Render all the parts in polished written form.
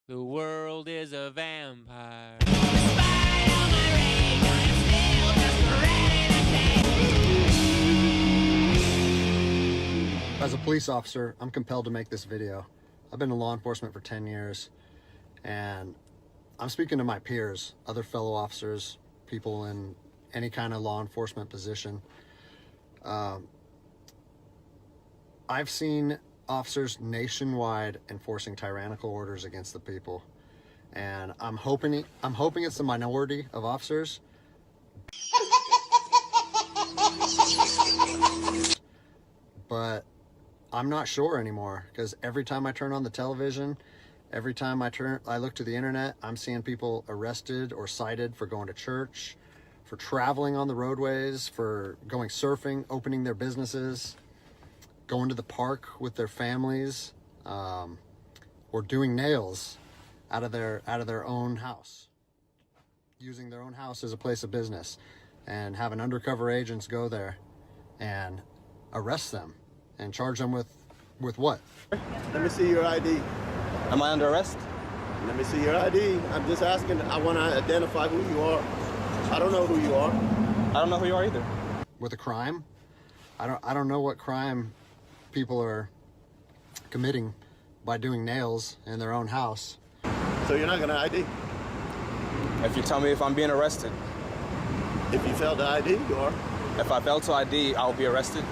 The world is a vampire. As a police officer, I'm compelled to make this video. I've been in law enforcement for 10 years, and I'm speaking to my peers, other fellow officers, people in any kind of law enforcement position. I've seen officers nationwide enforcing tyrannical orders against the people, and I'm hoping it's the minority of officers. But I'm not sure anymore, because every time I turn on the television, every time I look to the internet, I'm seeing people arrested or cited for going to church, for traveling on the roadways, for going surfing, opening their businesses, going to the park with their families, or doing nails out of their own house, using their own house as a place of business, and having undercover agents go there and arrest them and charge them with what? Let me see your ID. Am I under arrest? Let me see your ID. I'm just asking. I want to identify who you are. I don't know who you are. I don't know who you are either. With a crime? I don't know what crime people are committing by doing nails in their own house. So you're not going to ID? If you tell me if I'm being arrested. If you fail to ID, you are. If I fail to ID, I'll be arrested.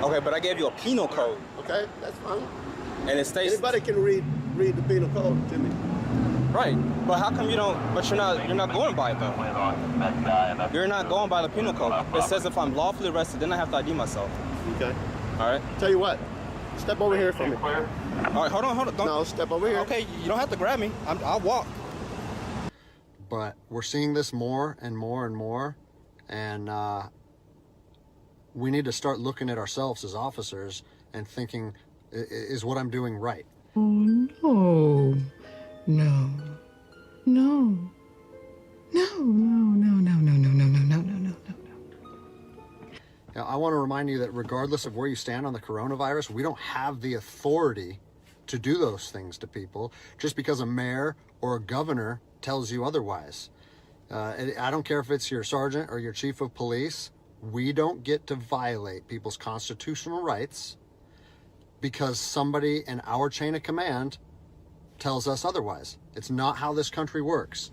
Okay, but I gave you a penal code. Okay, that's fine. And it states... Anybody can read the penal code to me. Right, but how come you don't... But you're not going by it, though. You're not going by the penal code. It says if I'm lawfully arrested, then I have to ID myself. Okay. All right. Tell you what, step over here for me. All right, hold on. Don't... No, step over here. Okay, you don't have to grab me. I'll walk. But we're seeing this more and more and more, and we need to start looking at ourselves as officers and thinking, is what I'm doing right? Oh, no. No. No. No, no. Now, I want to remind you that regardless of where you stand on the coronavirus, we don't have the authority to do those things to people just because a mayor or a governor tells you otherwise. I don't care if it's your sergeant or your chief of police. We don't get to violate people's constitutional rights because somebody in our chain of command tells us otherwise. It's not how this country works.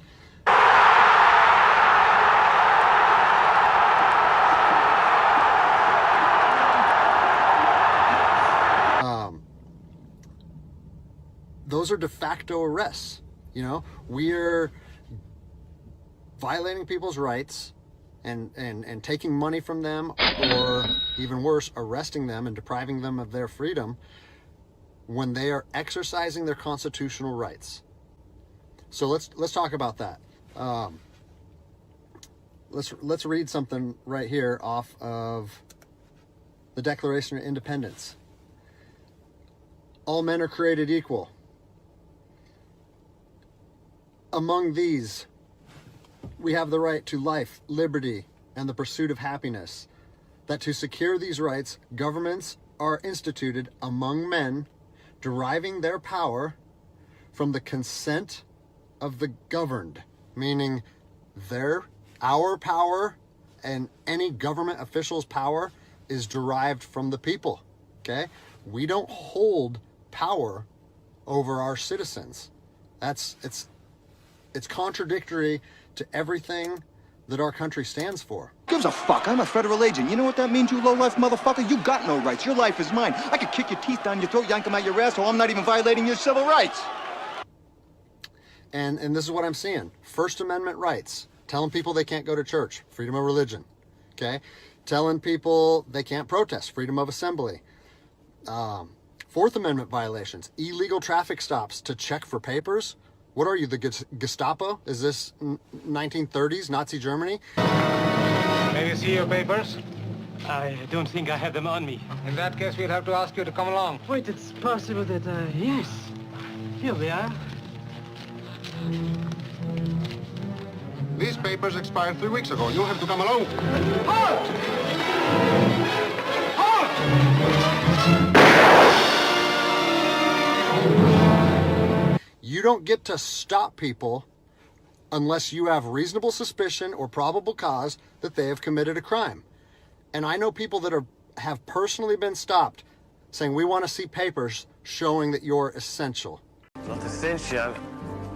Those are de facto arrests. You know, we're violating people's rights and taking money from them, or even worse, arresting them and depriving them of their freedom when they are exercising their constitutional rights. So let's talk about that. Let's read something right here off of the Declaration of Independence. All men are created equal. Among these, we have the right to life, liberty, and the pursuit of happiness. That to secure these rights, governments are instituted among men, deriving their power from the consent of the governed, meaning our power and any government official's power is derived from the people. Okay? We don't hold power over our citizens. It's contradictory to everything that our country stands for. Gives a fuck? I'm a federal agent. You know what that means, you low-life motherfucker? You got no rights. Your life is mine. I could kick your teeth down your throat, yank them out your ass, so I'm not even violating your civil rights. And this is what I'm seeing. First Amendment rights. Telling people they can't go to church. Freedom of religion. Okay? Telling people they can't protest. Freedom of assembly. Fourth Amendment violations. Illegal traffic stops to check for papers. What are you, the Gestapo? Is this 1930s Nazi Germany? May we see your papers? I don't think I have them on me. In that case, we'll have to ask you to come along. Wait, it's possible that, yes. Here we are. These papers expired 3 weeks ago. You'll have to come along. Halt! Halt! you don't get to stop people unless you have reasonable suspicion or probable cause that they have committed a crime. And I know people that have personally been stopped saying, we want to see papers showing that you're essential. Not essential.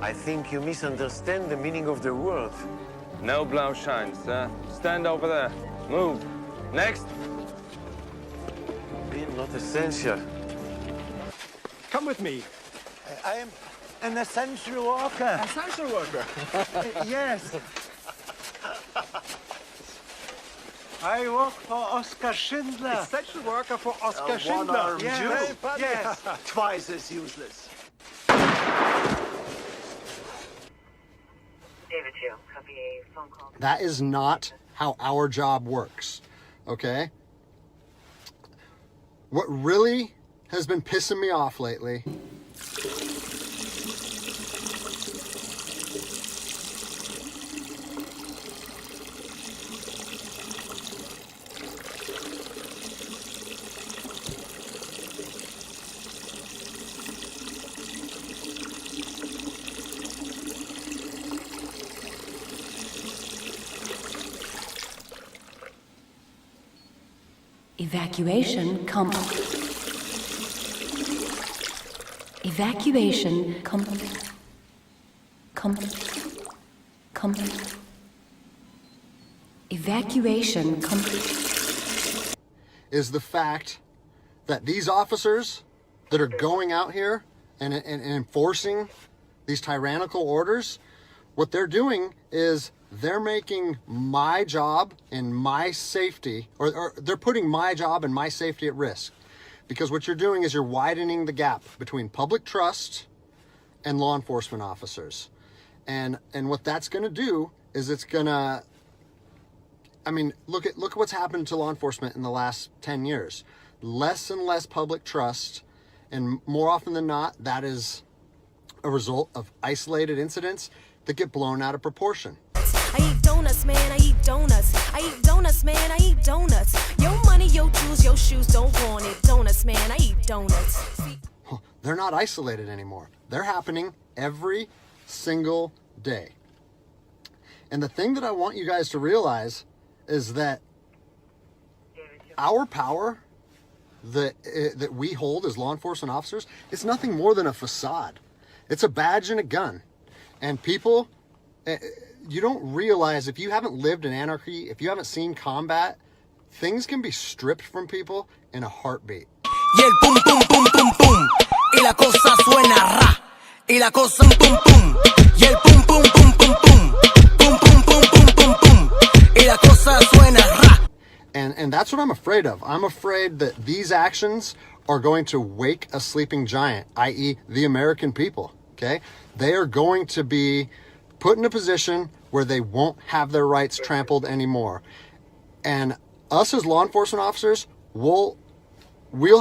I think you misunderstand the meaning of the word. No blow shine, sir. Stand over there. Move. Next. Being not essential. Come with me. I am an essential worker. Essential worker. Yes. I work for Oscar Schindler. Essential worker for Oscar Schindler. One-armed Jew. Yes. Twice as useless. That is not how our job works, okay? What really has been pissing me off lately Evacuation is the fact that these officers that are going out here and enforcing these tyrannical orders, what they're doing is they're making my job and my safety, or they're putting my job and my safety at risk. Because what you're doing is you're widening the gap between public trust and law enforcement officers. And what that's going to do is it's going to, I mean, look at what's happened to law enforcement in the last 10 years. Less and less public trust, and more often than not, that is a result of isolated incidents that get blown out of proportion. I eat donuts, man, I eat donuts. I eat donuts, man, I eat donuts. Your money, your tools, your shoes, don't want it. Donuts, man, I eat donuts. They're not isolated anymore. They're happening every single day. And the thing that I want you guys to realize is that our power that we hold as law enforcement officers, it's nothing more than a facade. It's a badge and a gun. And people, you don't realize, if you haven't lived in anarchy, if you haven't seen combat, things can be stripped from people in a heartbeat. Y el pum pum pum pum pum, y la cosa suena ra, y la cosa pum pum, y el pum pum pum pum pum, pum pum pum pum pum pum, y la cosa suena ra. And that's what I'm afraid of. I'm afraid that these actions are going to wake a sleeping giant, i.e. the American people, okay? They are going to be put in a position where they won't have their rights trampled anymore. And us as law enforcement officers, we'll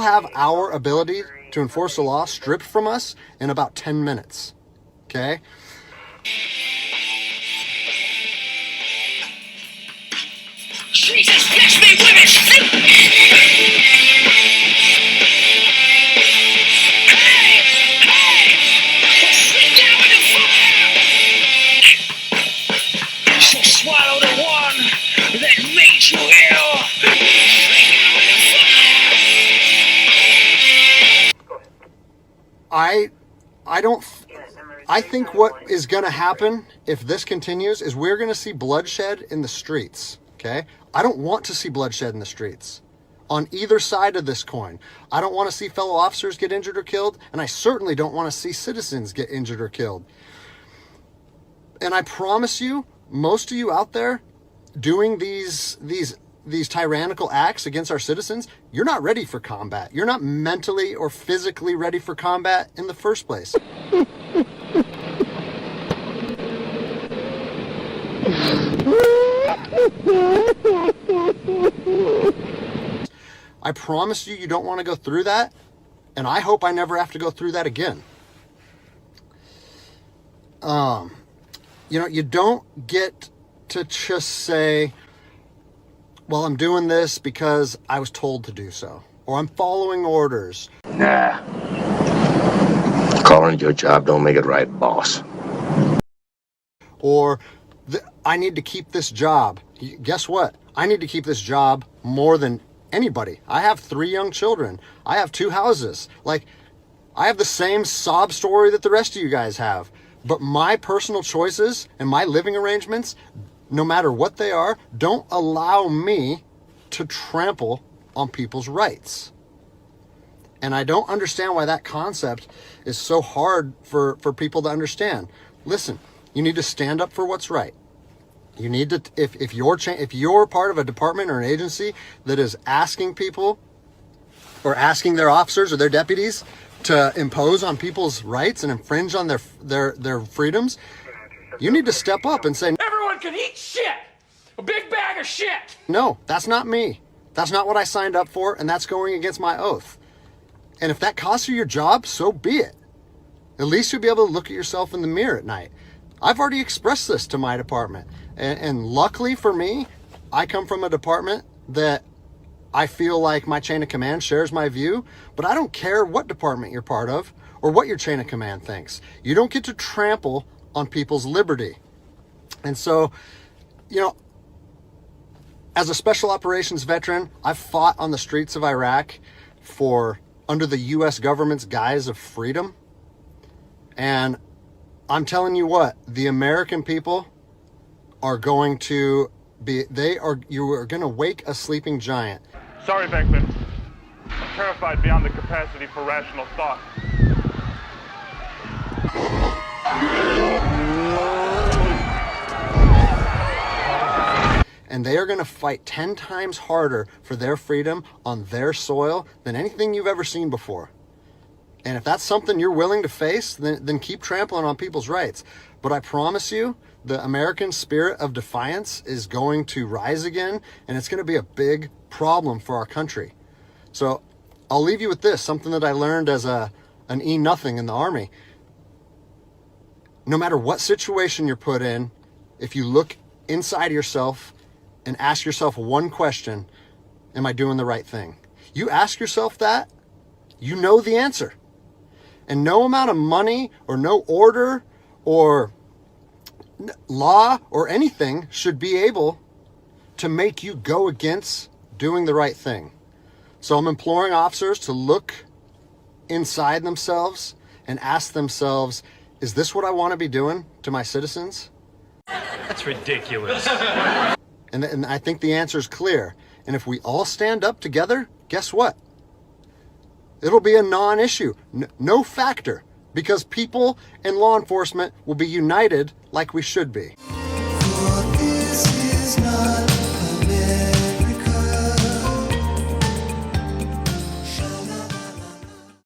have our ability to enforce the law stripped from us in about 10 minutes, okay? Jesus, bless me with it. Hey, hey, sleep down with the fire. So swallow the one that made you ill. Sleep down with the fire. I think what is going to happen if this continues is we're going to see bloodshed in the streets, okay? I don't want to see bloodshed in the streets on either side of this coin. I don't want to see fellow officers get injured or killed, and I certainly don't want to see citizens get injured or killed. And I promise you, most of you out there doing these tyrannical acts against our citizens, you're not ready for combat. You're not mentally or physically ready for combat in the first place. I promise you don't want to go through that, and I hope I never have to go through that again. You know, you don't get to just say, well, I'm doing this because I was told to do so, or I'm following orders. Nah. Calling it your job don't make it right, boss. Or I need to keep this job. Guess what? I need to keep this job more than anybody. I have 3 young children. I have 2 houses. Like, I have the same sob story that the rest of you guys have. But my personal choices and my living arrangements, no matter what they are, don't allow me to trample on people's rights. And I don't understand why that concept is so hard for people to understand. Listen, you need to stand up for what's right. You need to, if you're part of a department or an agency that is asking people or asking their officers or their deputies to impose on people's rights and infringe on their freedoms, you need to step up and say, everyone can eat shit! A big bag of shit! No, that's not me. That's not what I signed up for, and that's going against my oath. And if that costs you your job, so be it. At least you'll be able to look at yourself in the mirror at night. I've already expressed this to my department. And luckily for me, I come from a department that I feel like my chain of command shares my view, but I don't care what department you're part of or what your chain of command thinks. You don't get to trample on people's liberty. And so, you know, as a special operations veteran, I've fought on the streets of Iraq under the U.S. government's guise of freedom. And I'm telling you what, the American people are going to you are going to wake a sleeping giant. Sorry, Beckman. I'm terrified beyond the capacity for rational thought. And they are going to fight 10 times harder for their freedom on their soil than anything you've ever seen before. And if that's something you're willing to face, then keep trampling on people's rights. But I promise you, the American spirit of defiance is going to rise again, and it's going to be a big problem for our country. So I'll leave you with this, something that I learned as an E-nothing in the Army. No matter what situation you're put in, if you look inside yourself and ask yourself one question, am I doing the right thing? You ask yourself that, you know the answer. And no amount of money or no order or law or anything should be able to make you go against doing the right thing. So I'm imploring officers to look inside themselves and ask themselves, is this what I want to be doing to my citizens? That's ridiculous. And I think the answer is clear. And if we all stand up together, guess what? It'll be a non-issue, no factor, because people and law enforcement will be united like we should be.